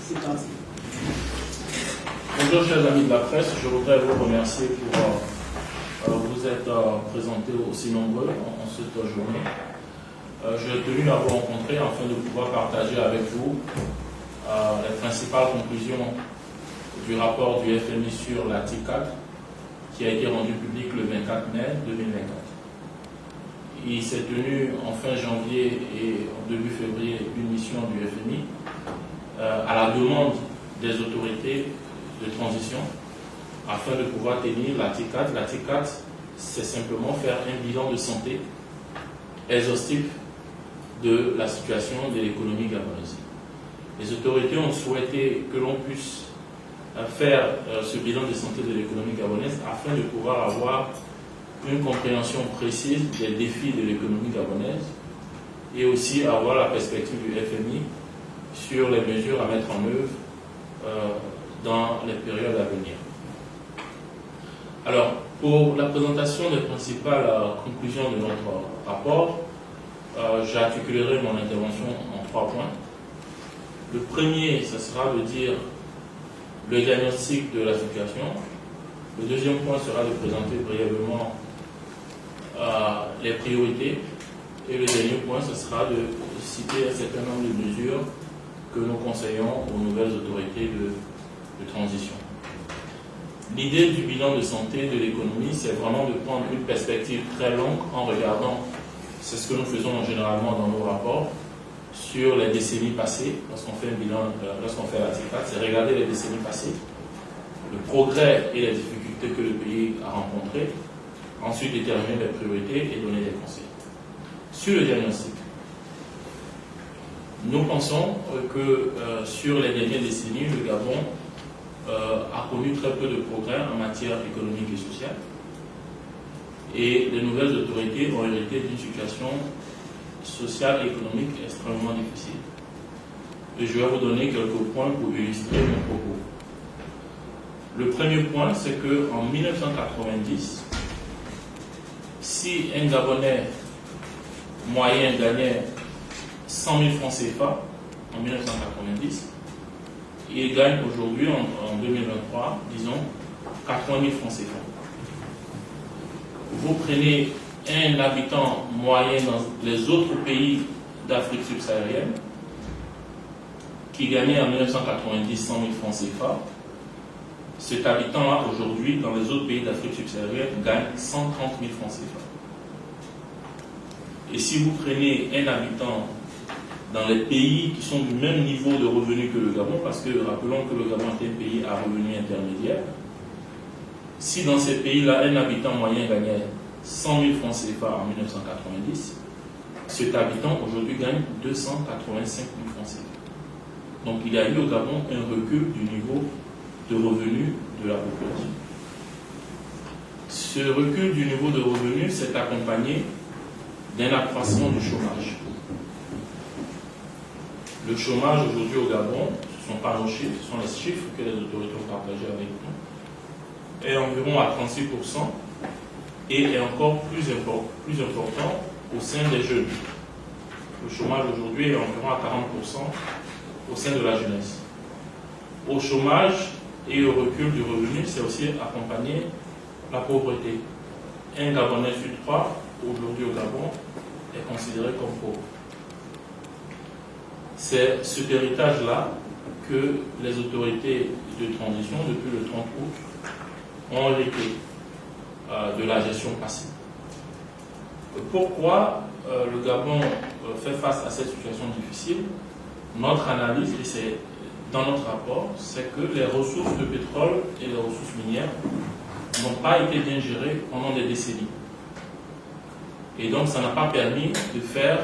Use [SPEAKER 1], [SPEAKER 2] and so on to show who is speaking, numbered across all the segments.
[SPEAKER 1] C'est parti.
[SPEAKER 2] Bonjour chers amis de la presse, je voudrais vous remercier pour vous être présentés aussi nombreux en cette journée. J'ai tenu à vous rencontrer afin de pouvoir partager avec vous les principales conclusions du rapport du FMI sur la TICAD qui a été rendu public le 24 mai 2024. Il s'est tenu en fin janvier et en début février une mission du FMI à la demande des autorités de transition afin de pouvoir tenir la TICAD. La TICAD, c'est simplement faire un bilan de santé exhaustif de la situation de l'économie gabonaise. Les autorités ont souhaité que l'on puisse faire ce bilan de santé de l'économie gabonaise afin de pouvoir avoir une compréhension précise des défis de l'économie gabonaise et aussi avoir la perspective du FMI sur les mesures à mettre en œuvre dans les périodes à venir. Alors, pour la présentation des principales conclusions de notre rapport, j'articulerai mon intervention en 3 points. Le premier, ce sera de dire le diagnostic de la situation. Le deuxième point sera de présenter brièvement les priorités. Et le dernier point, ce sera de citer un certain nombre de mesures que nous conseillons aux nouvelles autorités de transition. L'idée du bilan de santé de l'économie, c'est vraiment de prendre une perspective très longue en regardant, c'est ce que nous faisons généralement dans nos rapports, sur les décennies passées, lorsqu'on fait un bilan, lorsqu'on fait la TICAD, c'est regarder les décennies passées, le progrès et les difficultés que le pays a rencontrées, ensuite déterminer les priorités et donner des conseils. Sur le diagnostic, nous pensons que sur les dernières décennies, le Gabon a connu très peu de progrès en matière économique et sociale. Et les nouvelles autorités ont hérité d'une situation sociale et économique extrêmement difficile. Et je vais vous donner quelques points pour illustrer mon propos. Le premier point, c'est qu'en 1990, si un Gabonais moyen gagnait 100 000 francs CFA en 1990, il gagne aujourd'hui, en 2023, disons, 80 000 francs CFA. Vous prenez un habitant moyen dans les autres pays d'Afrique subsaharienne qui gagnait en 1990 100 000 francs CFA, cet habitant-là, aujourd'hui, dans les autres pays d'Afrique subsaharienne, gagne 130 000 francs CFA. Et si vous prenez un habitant dans les pays qui sont du même niveau de revenus que le Gabon, parce que rappelons que le Gabon est un pays à revenus intermédiaires, si dans ces pays-là, un habitant moyen gagnait 100 000 francs CFA en 1990, cet habitant aujourd'hui gagne 285 000 francs CFA. Donc il y a eu au Gabon un recul du niveau de revenus de la population. Ce recul du niveau de revenus s'est accompagné d'un accroissement du chômage. Le chômage aujourd'hui au Gabon, ce ne sont pas nos chiffres, ce sont les chiffres que les autorités ont partagés avec nous, est environ à 36% et est encore plus important au sein des jeunes. Le chômage aujourd'hui est environ à 40% au sein de la jeunesse. Au chômage et au recul du revenu, c'est aussi accompagné la pauvreté. Un Gabonais sur 3, aujourd'hui au Gabon, est considéré comme pauvre. C'est cet héritage-là que les autorités de transition, depuis le 30 août, ont hérité de la gestion passée. Pourquoi le Gabon fait face à cette situation difficile? Notre analyse, et c'est dans notre rapport, c'est que les ressources de pétrole et les ressources minières n'ont pas été bien gérées pendant des décennies. Et donc, ça n'a pas permis de faire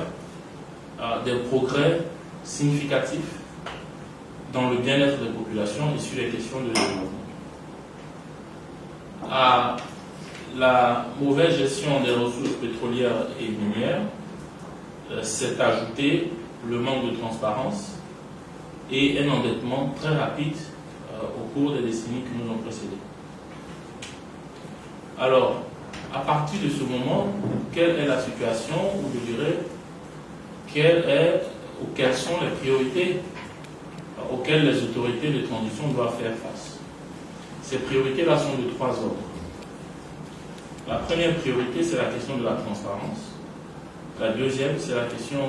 [SPEAKER 2] des progrès significatifs dans le bien-être des populations et sur les questions de développement. À la mauvaise gestion des ressources pétrolières et minières s'est ajouté le manque de transparence et un endettement très rapide au cours des décennies qui nous ont précédés. Alors, à partir de ce moment, quelle est la situation, ou je dirais, quelles sont les priorités auxquelles les autorités de transition doivent faire face. Ces priorités-là sont de 3 ordres. La première priorité, c'est la question de la transparence. La deuxième, c'est la question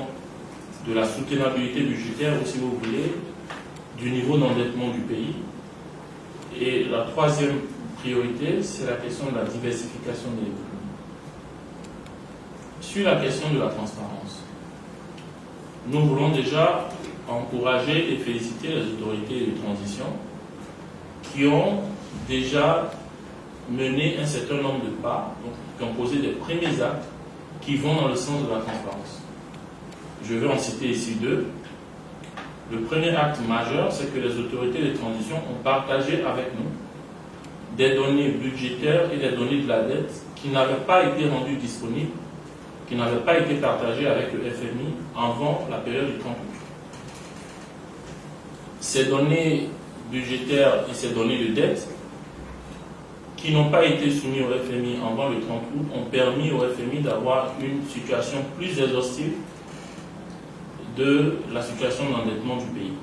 [SPEAKER 2] de la soutenabilité budgétaire, ou si vous voulez, du niveau d'endettement du pays. Et la troisième priorité, c'est la question de la diversification de l'économie. Sur la question de la transparence, nous voulons déjà encourager et féliciter les autorités de transition qui ont déjà mené un certain nombre de pas, donc, qui ont posé des premiers actes qui vont dans le sens de la transparence. Je vais en citer ici 2. Le premier acte majeur, c'est que les autorités de transition ont partagé avec nous des données budgétaires et des données de la dette qui n'avaient pas été rendues disponibles, qui n'avaient pas été partagées avec le FMI avant la période du 30 août. Ces données budgétaires et ces données de dette qui n'ont pas été soumises au FMI avant le 30 août ont permis au FMI d'avoir une situation plus exhaustive de la situation d'endettement du pays.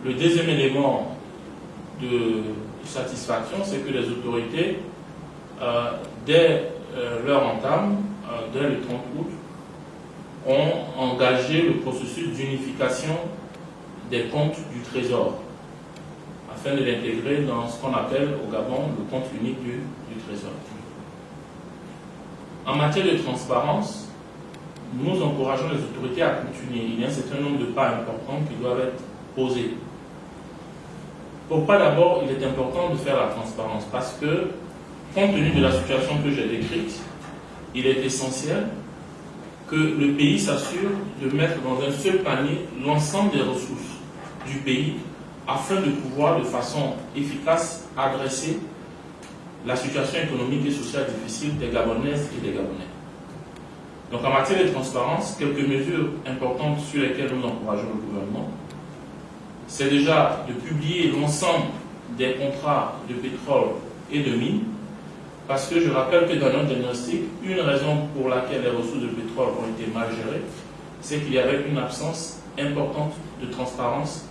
[SPEAKER 2] Le deuxième élément de satisfaction, c'est que les autorités, dès leur entame, dès le 30 août, ont engagé le processus d'unification des comptes du Trésor, afin de l'intégrer dans ce qu'on appelle au Gabon le compte unique du Trésor. En matière de transparence, nous encourageons les autorités à continuer. Il y a un certain nombre de pas importants qui doivent être posés. Pourquoi d'abord il est important de faire la transparence? Parce que, compte tenu de la situation que j'ai décrite, il est essentiel que le pays s'assure de mettre dans un seul panier l'ensemble des ressources du pays afin de pouvoir de façon efficace adresser la situation économique et sociale difficile des Gabonaises et des Gabonais. Donc en matière de transparence, quelques mesures importantes sur lesquelles nous encourageons le gouvernement, c'est déjà de publier l'ensemble des contrats de pétrole et de mines, parce que je rappelle que dans notre diagnostic, une raison pour laquelle les ressources de pétrole ont été mal gérées, c'est qu'il y avait une absence importante de transparence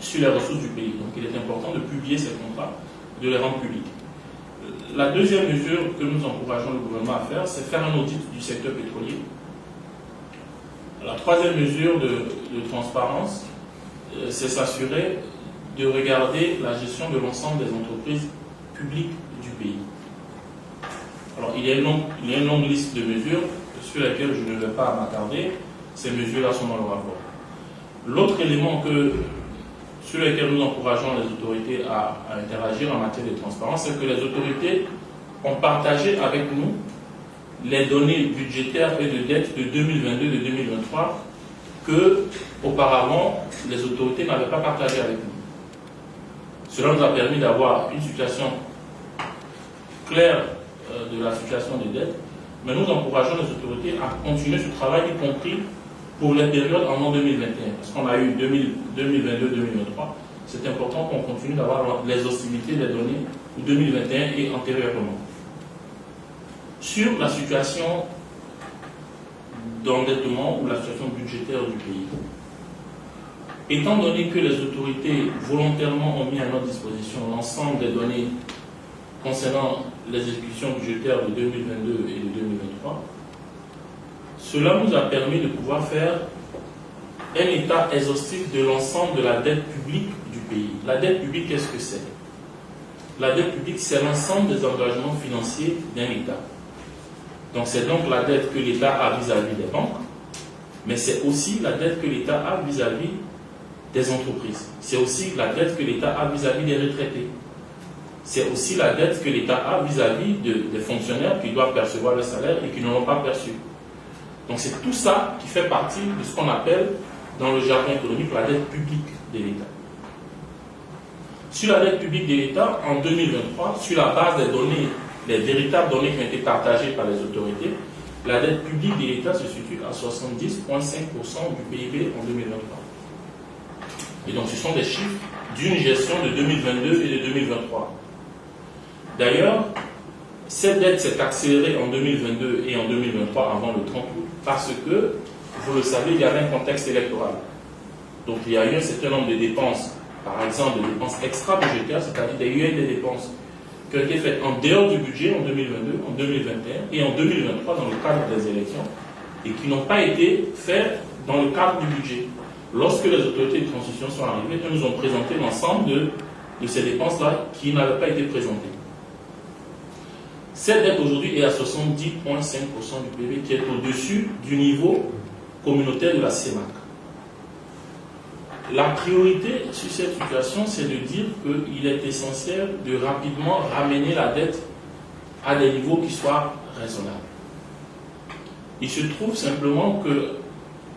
[SPEAKER 2] sur les ressources du pays. Donc il est important de publier ces contrats, de les rendre publics. La deuxième mesure que nous encourageons le gouvernement à faire, c'est faire un audit du secteur pétrolier. La troisième mesure de transparence, c'est s'assurer de regarder la gestion de l'ensemble des entreprises publiques du pays. Alors, il y a une longue liste de mesures sur lesquelles je ne vais pas m'attarder. Ces mesures-là sont dans le rapport. L'autre élément sur lequel nous encourageons les autorités à interagir en matière de transparence, c'est que les autorités ont partagé avec nous les données budgétaires et de dette de 2022 et de 2023 que, auparavant, les autorités n'avaient pas partagé avec nous. Cela nous a permis d'avoir une situation claire de la situation des dettes, mais nous encourageons les autorités à continuer ce travail, y compris pour les périodes en 2021, parce qu'on a eu 2022-2023, c'est important qu'on continue d'avoir l'exhaustivité des données pour 2021 et antérieurement. Sur la situation d'endettement ou la situation budgétaire du pays, étant donné que les autorités volontairement ont mis à notre disposition l'ensemble des données concernant les exécutions budgétaires de 2022 et de 2023, cela nous a permis de pouvoir faire un état exhaustif de l'ensemble de la dette publique du pays. La dette publique, qu'est-ce que c'est? La dette publique, c'est l'ensemble des engagements financiers d'un État. Donc c'est donc la dette que l'État a vis-à-vis des banques, mais c'est aussi la dette que l'État a vis-à-vis des entreprises. C'est aussi la dette que l'État a vis-à-vis des retraités. C'est aussi la dette que l'État a vis-à-vis des fonctionnaires qui doivent percevoir le salaire et qui ne l'ont pas perçu. Donc c'est tout ça qui fait partie de ce qu'on appelle dans le jargon économique la dette publique de l'État. Sur la dette publique de l'État, en 2023, sur la base des données, les véritables données qui ont été partagées par les autorités, la dette publique de l'État se situe à 70,5% du PIB en 2023. Et donc ce sont des chiffres d'une gestion de 2022 et de 2023. D'ailleurs, cette dette s'est accélérée en 2022 et en 2023 avant le 30 août parce que, vous le savez, il y avait un contexte électoral. Donc il y a eu un certain nombre de dépenses, par exemple des dépenses extra-budgétaires, c'est-à-dire qu'il y a eu des dépenses qui ont été faites en dehors du budget en 2022, en 2021 et en 2023 dans le cadre des élections et qui n'ont pas été faites dans le cadre du budget. Lorsque les autorités de transition sont arrivées, elles nous ont présenté l'ensemble de ces dépenses-là qui n'avaient pas été présentées. Cette dette aujourd'hui est à 70,5% du PIB, qui est au-dessus du niveau communautaire de la CEMAC. La priorité sur cette situation, c'est de dire qu'il est essentiel de rapidement ramener la dette à des niveaux qui soient raisonnables. Il se trouve simplement que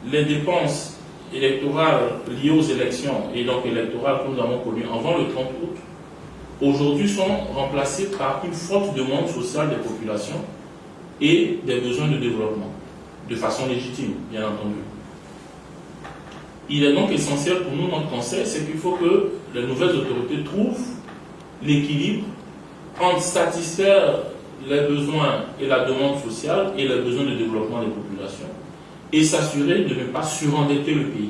[SPEAKER 2] les dépenses électorales liées aux élections et donc électorales que nous avons connues avant le 30 août, aujourd'hui sont remplacées par une forte demande sociale des populations et des besoins de développement, de façon légitime, bien entendu. Il est donc essentiel pour nous, notre conseil, c'est qu'il faut que les nouvelles autorités trouvent l'équilibre entre satisfaire les besoins et la demande sociale et les besoins de développement des populations et s'assurer de ne pas surendetter le pays.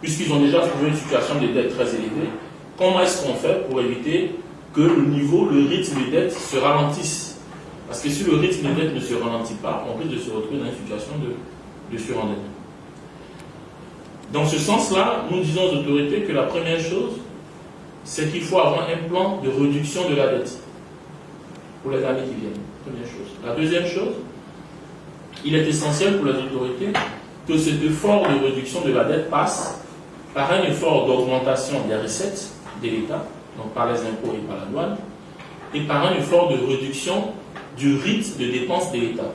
[SPEAKER 2] Puisqu'ils ont déjà trouvé une situation de dette très élevée, comment est-ce qu'on fait pour éviter que le rythme de dette se ralentisse? Parce que si le rythme de dette ne se ralentit pas, on risque de se retrouver dans une situation de surendettement. Dans ce sens-là, nous disons aux autorités que la première chose, c'est qu'il faut avoir un plan de réduction de la dette pour les années qui viennent. Première chose. La deuxième chose, il est essentiel pour les autorités que cet effort de réduction de la dette passe par un effort d'augmentation des recettes de l'État, donc par les impôts et par la douane, et par un effort de réduction du rythme de dépenses de l'État.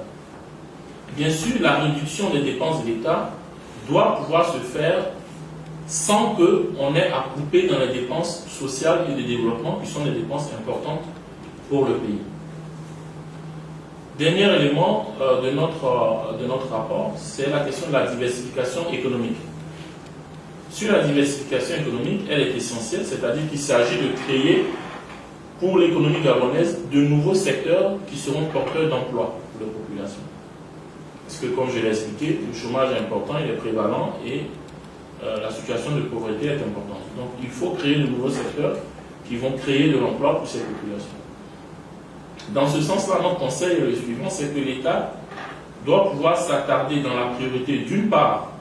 [SPEAKER 2] Bien sûr, la réduction des dépenses de l'État doit pouvoir se faire sans qu'on ait à couper dans les dépenses sociales et de développement, qui sont des dépenses importantes pour le pays. Dernier élément de notre rapport, c'est la question de la diversification économique. Sur la diversification économique, elle est essentielle, c'est-à-dire qu'il s'agit de créer pour l'économie gabonaise de nouveaux secteurs qui seront porteurs d'emplois pour la population. Parce que, comme je l'ai expliqué, le chômage est important, il est prévalent et la situation de pauvreté est importante. Donc, il faut créer de nouveaux secteurs qui vont créer de l'emploi pour ces populations. Dans ce sens-là, notre conseil est le suivant, c'est que l'État doit pouvoir s'attarder dans la priorité, d'une part,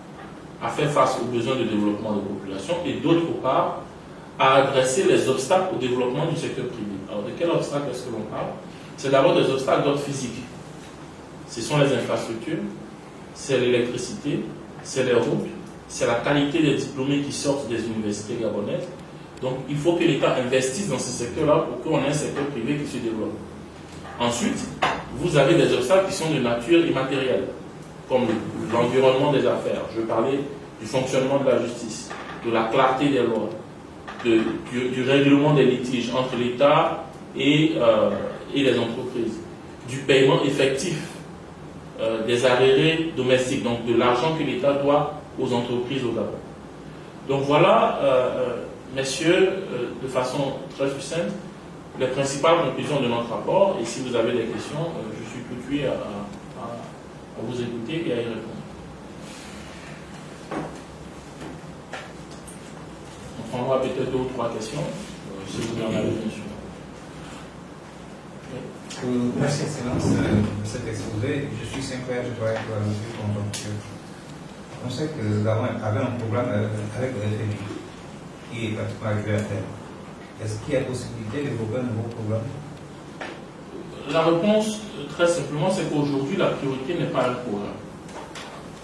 [SPEAKER 2] à faire face aux besoins de développement des populations et d'autre part, à adresser les obstacles au développement du secteur privé. Alors, de quel obstacle est-ce que l'on parle? C'est d'abord des obstacles d'ordre physique. Ce sont les infrastructures, c'est l'électricité, c'est les routes, c'est la qualité des diplômés qui sortent des universités gabonaises. Donc, il faut que l'État investisse dans ce secteur-là pour qu'on ait un secteur privé qui se développe. Ensuite, vous avez des obstacles qui sont de nature immatérielle, comme l'environnement des affaires. Je parlais du fonctionnement de la justice, de la clarté des lois, du règlement des litiges entre l'État et les entreprises, du paiement effectif des arriérés domestiques, donc de l'argent que l'État doit aux entreprises au Gabon. Donc voilà, messieurs, de façon très succincte, les principales conclusions de notre rapport, et si vous avez des questions, je suis tout de suite à vous écouter et à y répondre. On prendra peut-être 2 ou 3 questions, si vous en avez, bien sûr.
[SPEAKER 1] Merci, Excellence, de cet exposé. Je suis Sinclair, je dois être le plus content. On sait que nous avons un problème avec le FMI, qui est pratiquement arrivé à terme. Est-ce qu'il y a possibilité d'évoquer un nouveau programme?
[SPEAKER 2] La réponse, très simplement, c'est qu'aujourd'hui, la priorité n'est pas un programme.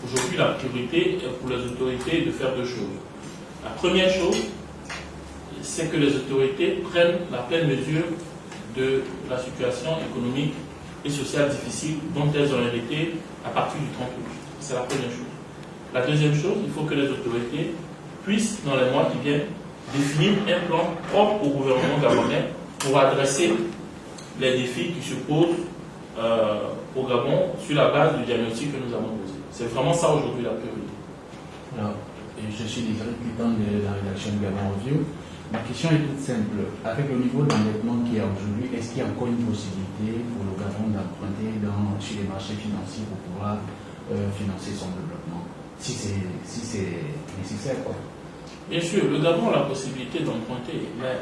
[SPEAKER 2] Aujourd'hui, la priorité pour les autorités est de faire 2 choses. La première chose, c'est que les autorités prennent la pleine mesure de la situation économique et sociale difficile dont elles ont hérité à partir du 30 août. C'est la première chose. La deuxième chose, il faut que les autorités puissent, dans les mois qui viennent, définir un plan propre au gouvernement gabonais pour adresser les défis qui se posent au Gabon sur la base du diagnostic que nous avons posé. C'est vraiment ça aujourd'hui la priorité.
[SPEAKER 3] Alors, je suis l'exécutant de la rédaction du Gabon Review. Ma question est toute simple. Avec le niveau d'endettement qu'il y a aujourd'hui, est-ce qu'il y a encore une possibilité pour le Gabon d'emprunter sur les marchés financiers pour pouvoir financer son développement, si c'est nécessaire, quoi?
[SPEAKER 2] Bien sûr, le Gabon a la possibilité d'emprunter, mais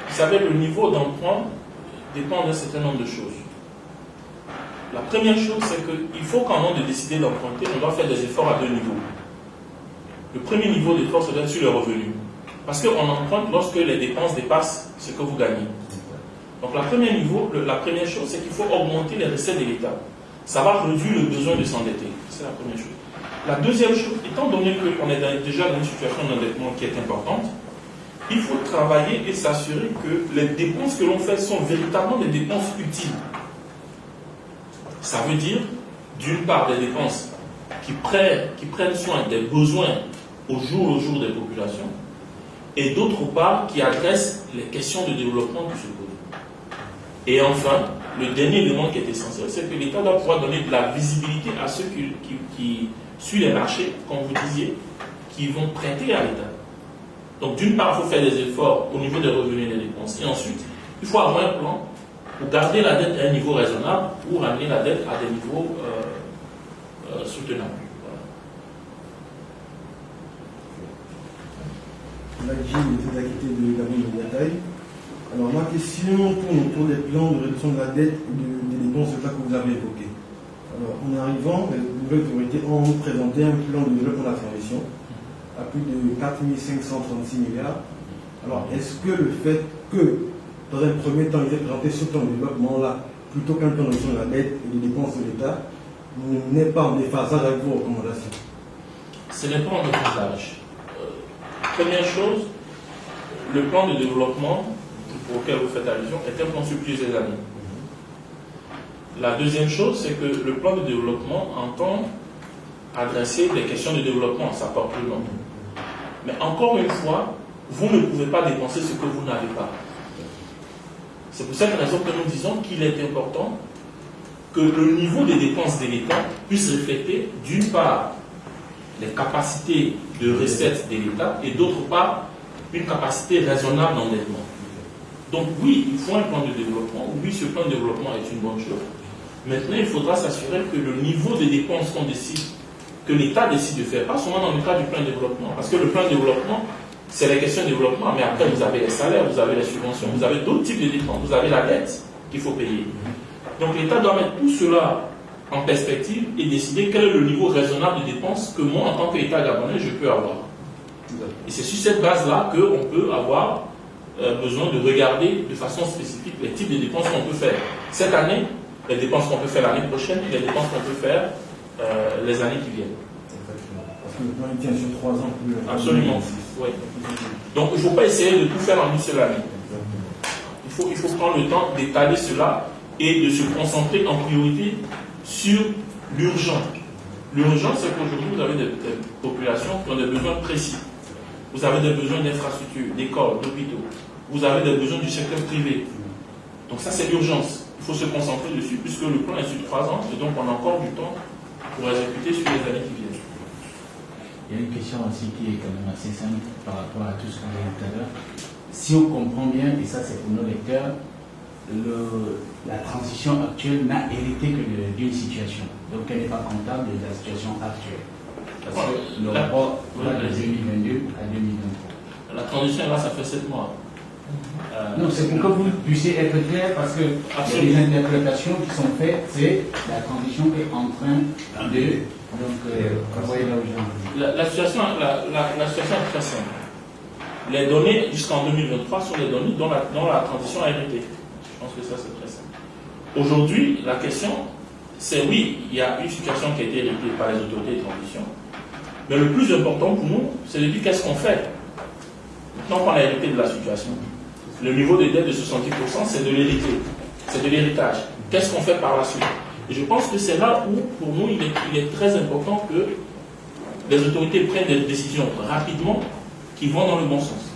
[SPEAKER 2] vous savez, le niveau d'emprunt dépend d'un certain nombre de choses. La première chose, c'est qu'il faut qu'en on de décider d'emprunter, on doit faire des efforts à deux niveaux. Le premier niveau d'effort, c'est sur les revenus. Parce qu'on emprunte lorsque les dépenses dépassent ce que vous gagnez. Donc la première chose, c'est qu'il faut augmenter les recettes de l'État. Ça va réduire le besoin de s'endetter. C'est la première chose. La deuxième chose, étant donné qu'on est déjà dans une situation d'endettement qui est importante, il faut travailler et s'assurer que les dépenses que l'on fait sont véritablement des dépenses utiles. Ça veut dire, d'une part, des dépenses qui prennent soin des besoins au jour des populations, et d'autre part, qui adressent les questions de développement qui se posent. Et enfin, le dernier élément qui est essentiel, c'est que l'État doit pouvoir donner de la visibilité à ceux qui suivent les marchés, comme vous disiez, qui vont prêter à l'État. Donc, d'une part, il faut faire des efforts au niveau des revenus et des dépenses, et ensuite, il faut avoir un plan pour garder la dette à un niveau raisonnable ou ramener la dette à des niveaux soutenables.
[SPEAKER 4] Voilà. Les activités de Gabon de Yataï. Alors, ma question tourne autour des plans de réduction de la dette et des dépenses que vous avez évoquées. Alors, en arrivant, les nouvelles autorités ont présenté un plan de développement de la transition à plus de 4 536 milliards. Alors, est-ce que le fait que, dans un premier temps, il ait présenté ce plan de développement-là, plutôt qu'un plan de réduction de la dette et des dépenses de l'État, n'est pas en déphasage avec vos recommandations?
[SPEAKER 2] Ce n'est pas en déphasage. Première chose, le plan de développement auquel vous faites allusion est un plan sur plusieurs années. La deuxième chose, c'est que le plan de développement entend adresser des questions de développement, ça porte le nom. Mais encore une fois, vous ne pouvez pas dépenser ce que vous n'avez pas. C'est pour cette raison que nous disons qu'il est important que le niveau des dépenses de l'État puisse refléter, d'une part, les capacités de recettes de l'État et d'autre part, une capacité raisonnable d'endettement. Donc oui, il faut un plan de développement. Oui, ce plan de développement est une bonne chose. Maintenant, il faudra s'assurer que le niveau des dépenses qu'on décide, que l'État décide de faire, pas seulement dans le cadre du plan de développement, parce que le plan de développement, c'est les questions de développement, mais après vous avez les salaires, vous avez les subventions, vous avez d'autres types de dépenses, vous avez la dette qu'il faut payer. Donc l'État doit mettre tout cela en perspective et décider quel est le niveau raisonnable de dépenses que moi, en tant qu'État gabonais, je peux avoir. Et c'est sur cette base-là qu'on peut avoir besoin de regarder de façon spécifique les types de dépenses qu'on peut faire. Cette année, les dépenses qu'on peut faire l'année prochaine et les dépenses qu'on peut faire les années qui viennent.
[SPEAKER 4] Parce que le plan tient sur 3 ans.
[SPEAKER 2] Absolument. Oui. Donc il ne faut pas essayer de tout faire en une seule année. Il faut prendre le temps d'étaler cela et de se concentrer en priorité sur l'urgent. L'urgent, c'est qu'aujourd'hui, vous avez des populations qui ont des besoins précis. Vous avez des besoins d'infrastructures, d'écoles, d'hôpitaux. Vous avez des besoins du secteur privé. Donc ça, c'est l'urgence. Il faut se concentrer dessus, puisque le plan est sur 3 ans, et donc on a encore du temps pour exécuter sur les années qui viennent.
[SPEAKER 3] Il y a une question aussi qui est quand même assez simple par rapport à tout ce qu'on a dit tout à l'heure. Si on comprend bien, et ça c'est pour nos lecteurs, la transition actuelle n'a hérité que d'une situation. Donc elle n'est pas comptable de la situation actuelle. Parce que le rapport va de 2022 à 2023.
[SPEAKER 2] La transition là, ça fait 7 mois.
[SPEAKER 3] Non, c'est pour que vous puissiez être clair, parce que les interprétations qui sont faites, c'est la transition est en train de... Donc, vous voyez là où je vais.
[SPEAKER 2] La situation est très simple. Les données jusqu'en 2023 sont les données dont la transition a hérité. Je pense que ça, c'est très simple. Aujourd'hui, la question, c'est oui, il y a une situation qui a été héritée par les autorités de transition, mais le plus important pour nous, c'est de dire qu'est-ce qu'on fait maintenant qu'on a hérité de la situation. Le niveau de dette de 70%, c'est de l'hérité, c'est de l'héritage. Qu'est-ce qu'on fait par la suite? Et je pense que c'est là où, pour nous, il est très important que les autorités prennent des décisions rapidement qui vont dans le bon sens.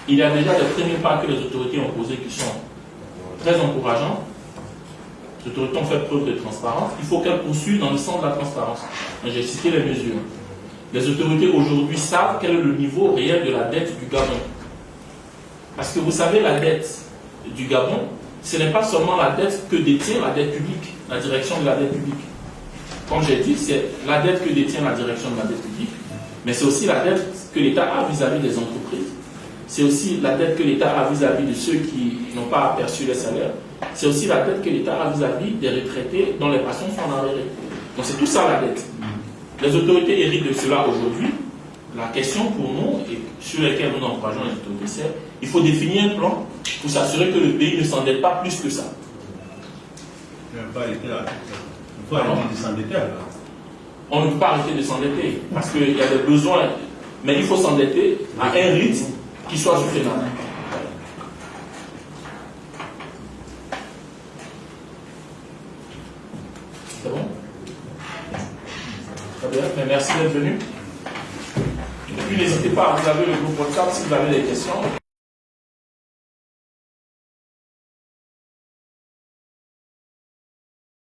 [SPEAKER 2] Il y a déjà des premiers pas que les autorités ont posés qui sont très encourageants. Les autorités ont fait preuve de transparence. Il faut qu'elles poursuivent dans le sens de la transparence. J'ai cité les mesures. Les autorités aujourd'hui savent quel est le niveau réel de la dette du Gabon. Parce que vous savez, la dette du Gabon, ce n'est pas seulement la dette que détient la dette publique, la direction de la dette publique. Comme j'ai dit, c'est la dette que détient la direction de la dette publique, Mais c'est aussi la dette que l'État a vis-à-vis des entreprises. C'est aussi la dette que l'État a vis-à-vis de ceux qui n'ont pas aperçu les salaires. C'est aussi la dette que l'État a vis-à-vis des retraités dont les pensions sont en arrêt. Donc c'est tout ça la dette. Les autorités héritent de cela aujourd'hui. La question pour nous, et sur laquelle nous encourageons les autorités, c'est il faut définir un plan pour s'assurer que le pays ne s'endette pas plus que ça.
[SPEAKER 5] Il ne faut arrêter de s'endetter.
[SPEAKER 2] On ne peut pas arrêter de s'endetter parce qu'il y a des besoins, mais il faut s'endetter à un rythme qui soit soutenable. C'est bon? Très bien, mais merci d'être venu. Et puis n'hésitez pas, vous avez le groupe WhatsApp si vous avez des questions.